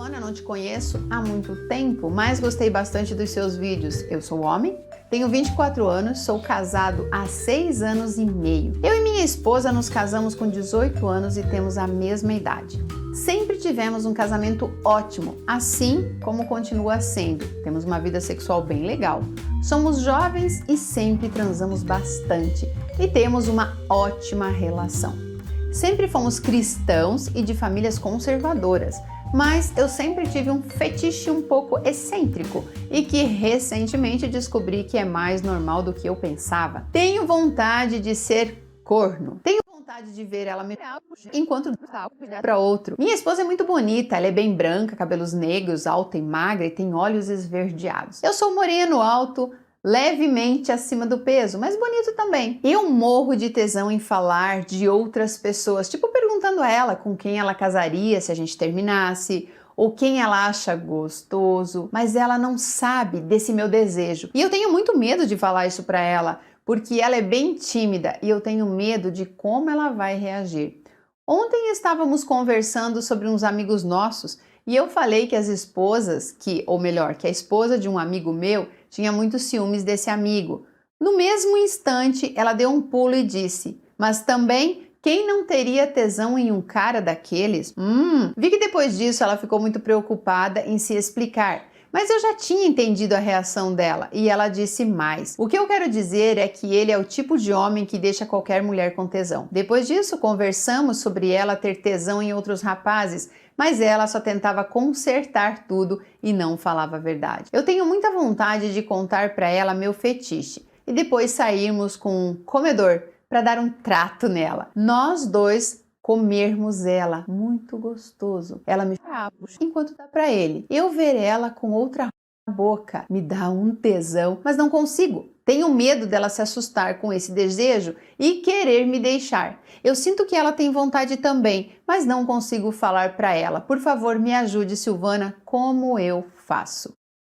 Silvana, não te conheço há muito tempo, mas gostei bastante dos seus vídeos. Eu sou homem, tenho 24 anos, sou casado há 6 anos e meio. Eu e minha esposa nos casamos com 18 anos e temos a mesma idade. Sempre tivemos um casamento ótimo, assim como continua sendo. Temos uma vida sexual bem legal. Somos jovens e sempre transamos bastante e temos uma ótima relação. Sempre fomos cristãos e de famílias conservadoras, mas eu sempre tive um fetiche um pouco excêntrico e que recentemente descobri que é mais normal do que eu pensava. Tenho vontade de ser corno. Tenho vontade de ver ela me enquanto para outro. Minha esposa é muito bonita, ela é bem branca, cabelos negros, alta e magra e tem olhos esverdeados. Eu sou moreno, alto, levemente acima do peso, mas bonito também. Eu morro de tesão em falar de outras pessoas, tipo perguntando a ela com quem ela casaria se a gente terminasse, ou quem ela acha gostoso, mas ela não sabe desse meu desejo. E eu tenho muito medo de falar isso pra ela, porque ela é bem tímida e eu tenho medo de como ela vai reagir. Ontem estávamos conversando sobre uns amigos nossos e eu falei que as esposas, que a esposa de um amigo meu tinha muitos ciúmes desse amigo. No mesmo instante, ela deu um pulo e disse: mas também, quem não teria tesão em um cara daqueles? Vi que depois disso ela ficou muito preocupada em se explicar. Mas eu já tinha entendido a reação dela e ela disse mais. O que eu quero dizer é que ele é o tipo de homem que deixa qualquer mulher com tesão. Depois disso, conversamos sobre ela ter tesão em outros rapazes, mas ela só tentava consertar tudo e não falava a verdade. Eu tenho muita vontade de contar para ela meu fetiche e depois sairmos com um comedor para dar um trato nela. Nós dois comermos ela, muito gostoso. Ela me puxa enquanto dá para ele. Eu ver ela com outra boca me dá um tesão, mas não consigo. Tenho medo dela se assustar com esse desejo e querer me deixar. Eu sinto que ela tem vontade também, mas não consigo falar para ela. Por favor, me ajude, Silvana, como eu faço?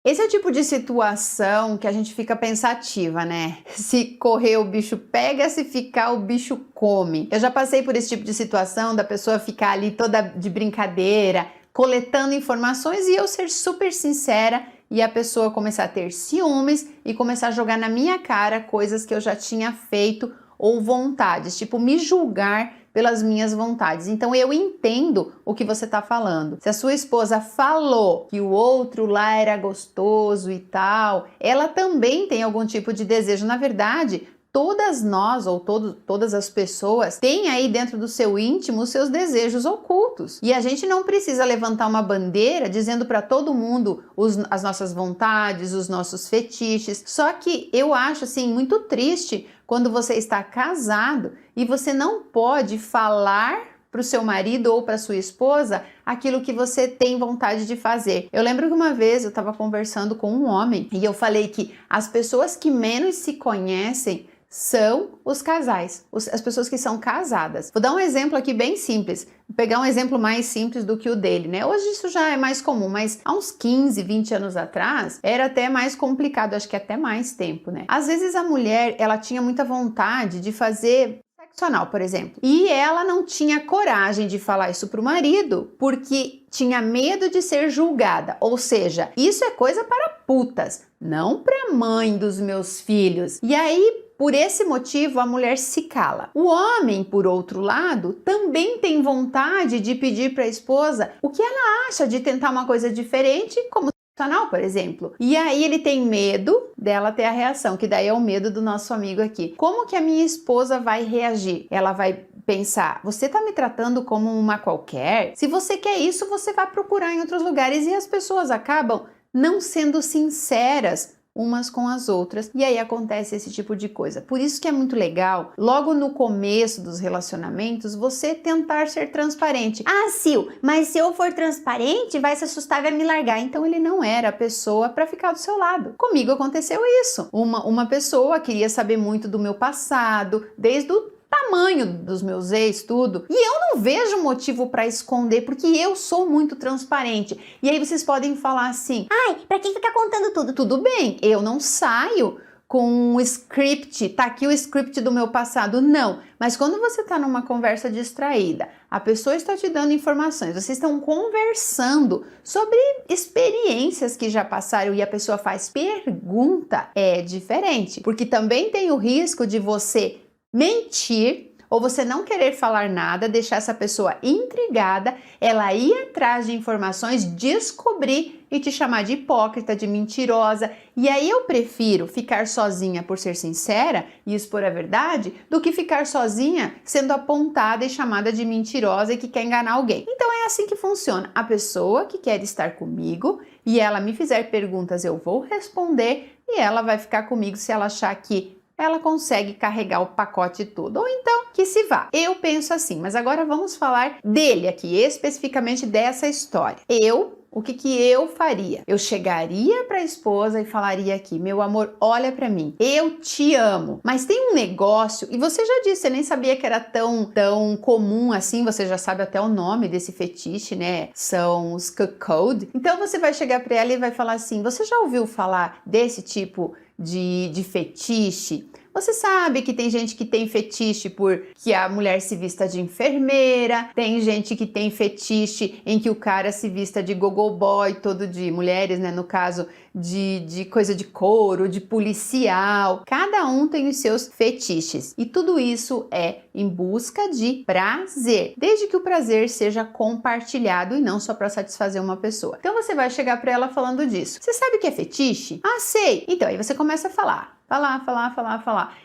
Esse é o tipo de situação que a gente fica pensativa, né? Se correr o bicho pega, se ficar o bicho come. Eu já passei por esse tipo de situação da pessoa ficar ali toda de brincadeira, coletando informações e eu ser super sincera e a pessoa começar a ter ciúmes e começar a jogar na minha cara coisas que eu já tinha feito ou vontades, tipo me julgar pelas minhas vontades. Então eu entendo o que você está falando. Se a sua esposa falou que o outro lá era gostoso e tal, ela também tem algum tipo de desejo. Na verdade, todas nós ou todas as pessoas têm aí dentro do seu íntimo os seus desejos ocultos. E a gente não precisa levantar uma bandeira dizendo para todo mundo as nossas vontades, os nossos fetiches. Só que eu acho assim muito triste quando você está casado e você não pode falar para o seu marido ou para sua esposa aquilo que você tem vontade de fazer. Eu lembro que uma vez eu estava conversando com um homem e eu falei que as pessoas que menos se conhecem são os casais, as pessoas que são casadas. Vou dar um exemplo aqui bem simples, vou pegar um exemplo mais simples do que o dele, né? Hoje isso já é mais comum, mas há uns 15, 20 anos atrás era até mais complicado, acho que até mais tempo, né? Às vezes a mulher, ela tinha muita vontade de fazer sexo anal, por exemplo, e ela não tinha coragem de falar isso pro marido, porque tinha medo de ser julgada, ou seja, isso é coisa para putas, não para mãe dos meus filhos. E aí, por esse motivo, a mulher se cala. O homem, por outro lado, também tem vontade de pedir para a esposa o que ela acha de tentar uma coisa diferente, como sexo anal, por exemplo. E aí ele tem medo dela ter a reação, que daí é o medo do nosso amigo aqui. Como que a minha esposa vai reagir? Ela vai pensar: você tá me tratando como uma qualquer? Se você quer isso, você vai procurar em outros lugares e as pessoas acabam não sendo sinceras umas com as outras, e aí acontece esse tipo de coisa. Por isso que é muito legal, logo no começo dos relacionamentos, você tentar ser transparente. Ah, Sil, mas se eu for transparente, vai se assustar e vai me largar. Então ele não era a pessoa para ficar do seu lado. Comigo aconteceu isso. Uma pessoa queria saber muito do meu passado, desde o tamanho dos meus ex, tudo. E eu não vejo motivo para esconder, porque eu sou muito transparente. E aí vocês podem falar assim: ai, pra que ficar contando tudo? Tudo bem, eu não saio com um script, tá aqui o script do meu passado. Não, mas quando você tá numa conversa distraída, a pessoa está te dando informações, vocês estão conversando sobre experiências que já passaram e a pessoa faz pergunta, é diferente, porque também tem o risco de você mentir ou você não querer falar nada, deixar essa pessoa intrigada, ela ir atrás de informações, descobrir e te chamar de hipócrita, de mentirosa. E aí eu prefiro ficar sozinha por ser sincera e expor a verdade, do que ficar sozinha sendo apontada e chamada de mentirosa e que quer enganar alguém. Então é assim que funciona. A pessoa que quer estar comigo e ela me fizer perguntas, eu vou responder e ela vai ficar comigo se ela achar que ela consegue carregar o pacote todo, ou então que se vá. Eu penso assim, mas agora vamos falar dele aqui, especificamente dessa história. O que eu faria? Eu chegaria para a esposa e falaria aqui, meu amor, olha para mim, eu te amo, mas tem um negócio, e você já disse, você nem sabia que era tão comum assim, você já sabe até o nome desse fetiche, né? São os cuckold. Então você vai chegar para ela e vai falar assim, você já ouviu falar desse tipo de fetiche? Você sabe que tem gente que tem fetiche por que a mulher se vista de enfermeira, tem gente que tem fetiche em que o cara se vista de gogo boy, todo de mulheres, né, no caso, de coisa de couro, de policial. Cada um tem os seus fetiches. E tudo isso é em busca de prazer, desde que o prazer seja compartilhado e não só para satisfazer uma pessoa. Então você vai chegar para ela falando disso. Você sabe o que é fetiche? Ah, sei! Então aí você começa a falar.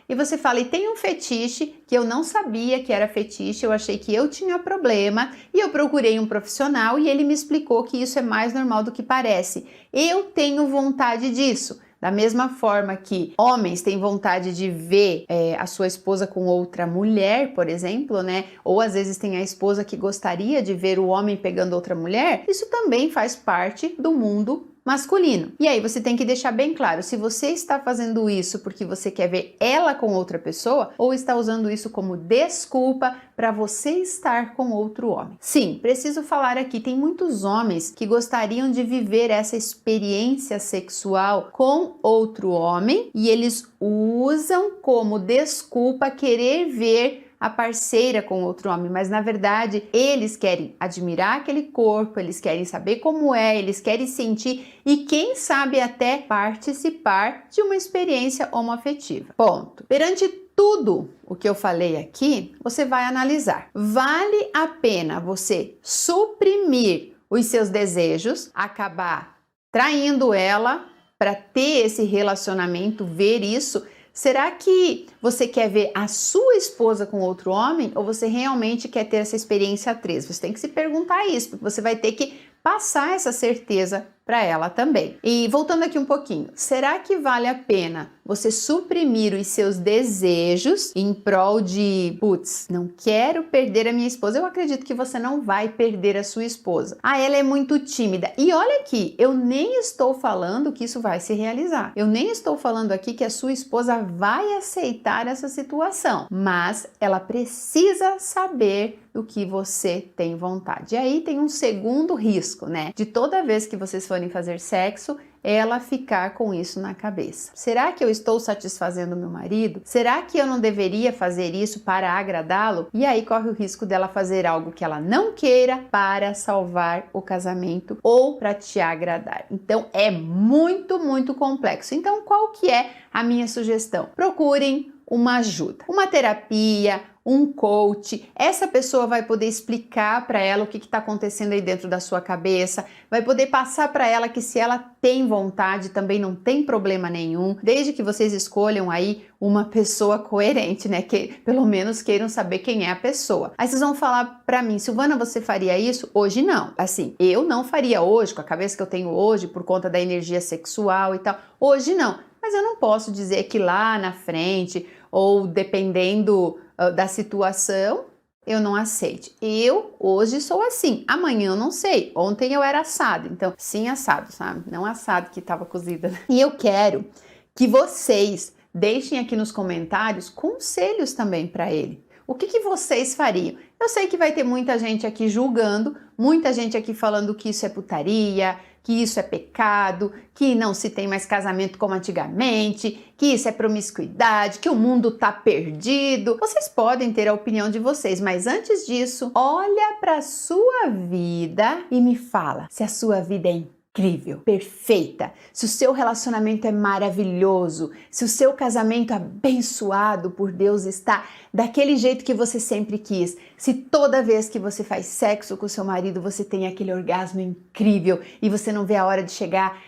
E você fala, e tem um fetiche que eu não sabia que era fetiche, eu achei que eu tinha problema e eu procurei um profissional e ele me explicou que isso é mais normal do que parece. Eu tenho vontade disso. Da mesma forma que homens têm vontade de ver a sua esposa com outra mulher, por exemplo, né? Ou às vezes tem a esposa que gostaria de ver o homem pegando outra mulher, isso também faz parte do mundo masculino. E aí você tem que deixar bem claro se você está fazendo isso porque você quer ver ela com outra pessoa ou está usando isso como desculpa para você estar com outro homem. Sim, preciso falar aqui, tem muitos homens que gostariam de viver essa experiência sexual com outro homem e eles usam como desculpa querer ver a parceira com outro homem, mas na verdade eles querem admirar aquele corpo, eles querem saber como é, eles querem sentir e quem sabe até participar de uma experiência homoafetiva. Ponto. Perante tudo o que eu falei aqui, você vai analisar. Vale a pena você suprimir os seus desejos, acabar traindo ela para ter esse relacionamento, ver isso? Será que você quer ver a sua esposa com outro homem ou você realmente quer ter essa experiência a três? Você tem que se perguntar isso, porque você vai ter que passar essa certeza para ela também. E voltando aqui um pouquinho, será que vale a pena você suprimir os seus desejos em prol de, putz, não quero perder a minha esposa? Eu acredito que você não vai perder a sua esposa. Ah, ela é muito tímida. E olha aqui, eu nem estou falando que isso vai se realizar. Eu nem estou falando aqui que a sua esposa vai aceitar essa situação, mas ela precisa saber do que você tem vontade. E aí tem um segundo risco, né? De toda vez que vocês forem fazer sexo, ela ficar com isso na cabeça. Será que eu estou satisfazendo meu marido? Será que eu não deveria fazer isso para agradá-lo? E aí corre o risco dela fazer algo que ela não queira para salvar o casamento ou para te agradar. Então é muito, muito complexo. Então qual que é a minha sugestão? Procurem uma ajuda, uma terapia, um coach. Essa pessoa vai poder explicar para ela o que está acontecendo aí dentro da sua cabeça, vai poder passar para ela que se ela tem vontade também não tem problema nenhum, desde que vocês escolham aí uma pessoa coerente, né, que pelo menos queiram saber quem é a pessoa. Aí vocês vão falar para mim, Silvana, você faria isso? Hoje não. Assim, eu não faria hoje, com a cabeça que eu tenho hoje, por conta da energia sexual e tal. Hoje não. Mas eu não posso dizer que lá na frente, ou dependendo da situação, eu não aceite. Eu hoje sou assim, amanhã eu não sei. Ontem eu era assado, então sim assado, sabe? Não assado que estava cozida. E eu quero que vocês deixem aqui nos comentários conselhos também para ele. O que vocês fariam? Eu sei que vai ter muita gente aqui julgando, muita gente aqui falando que isso é putaria, que isso é pecado, que não se tem mais casamento como antigamente, que isso é promiscuidade, que o mundo tá perdido. Vocês podem ter a opinião de vocês, mas antes disso, olha para sua vida e me fala se a sua vida é incrível, perfeita, se o seu relacionamento é maravilhoso, se o seu casamento abençoado por Deus está daquele jeito que você sempre quis, se toda vez que você faz sexo com o seu marido você tem aquele orgasmo incrível e você não vê a hora de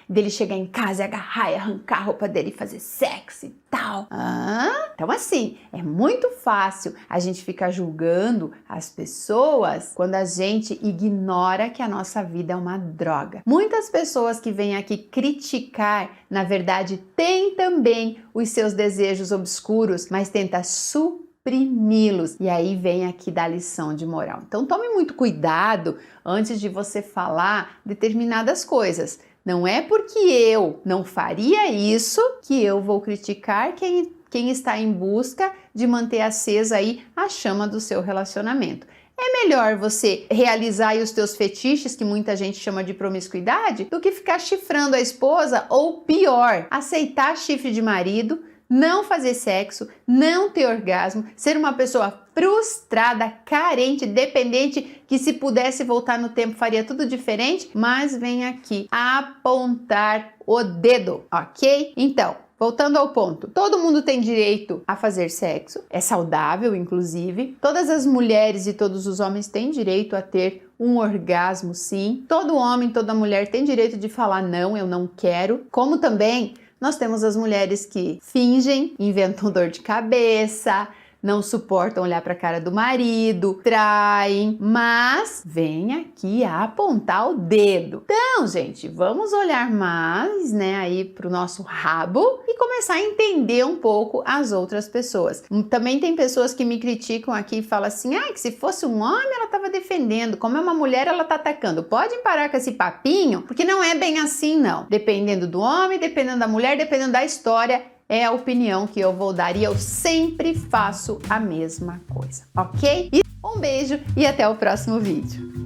dele chegar em casa e agarrar e arrancar a roupa dele e fazer sexo e tal. Então assim, é muito fácil a gente ficar julgando as pessoas quando a gente ignora que a nossa vida é uma droga. Muitas pessoas que vêm aqui criticar, na verdade, têm também os seus desejos obscuros, mas tenta suprimi-los. E aí vem aqui da lição de moral. Então tome muito cuidado antes de você falar determinadas coisas. Não é porque eu não faria isso que eu vou criticar quem está em busca de manter acesa aí a chama do seu relacionamento. É melhor você realizar aí os teus fetiches, que muita gente chama de promiscuidade, do que ficar chifrando a esposa ou pior, aceitar chifre de marido, não fazer sexo, não ter orgasmo, ser uma pessoa frustrada, carente, dependente, que se pudesse voltar no tempo faria tudo diferente, mas vem aqui apontar o dedo, ok? Então, voltando ao ponto, todo mundo tem direito a fazer sexo, é saudável inclusive, todas as mulheres e todos os homens têm direito a ter um orgasmo sim, todo homem, toda mulher tem direito de falar não, eu não quero, como também nós temos as mulheres que fingem, inventam dor de cabeça, não suportam olhar para a cara do marido, traem, mas vem aqui a apontar o dedo. Então, gente, vamos olhar mais, aí pro nosso rabo e começar a entender um pouco as outras pessoas. Também tem pessoas que me criticam aqui e falam assim, que se fosse um homem ela estava defendendo, como é uma mulher ela tá atacando. Pode parar com esse papinho, porque não é bem assim não. Dependendo do homem, dependendo da mulher, dependendo da história, é a opinião que eu vou dar e eu sempre faço a mesma coisa, ok? Um beijo e até o próximo vídeo.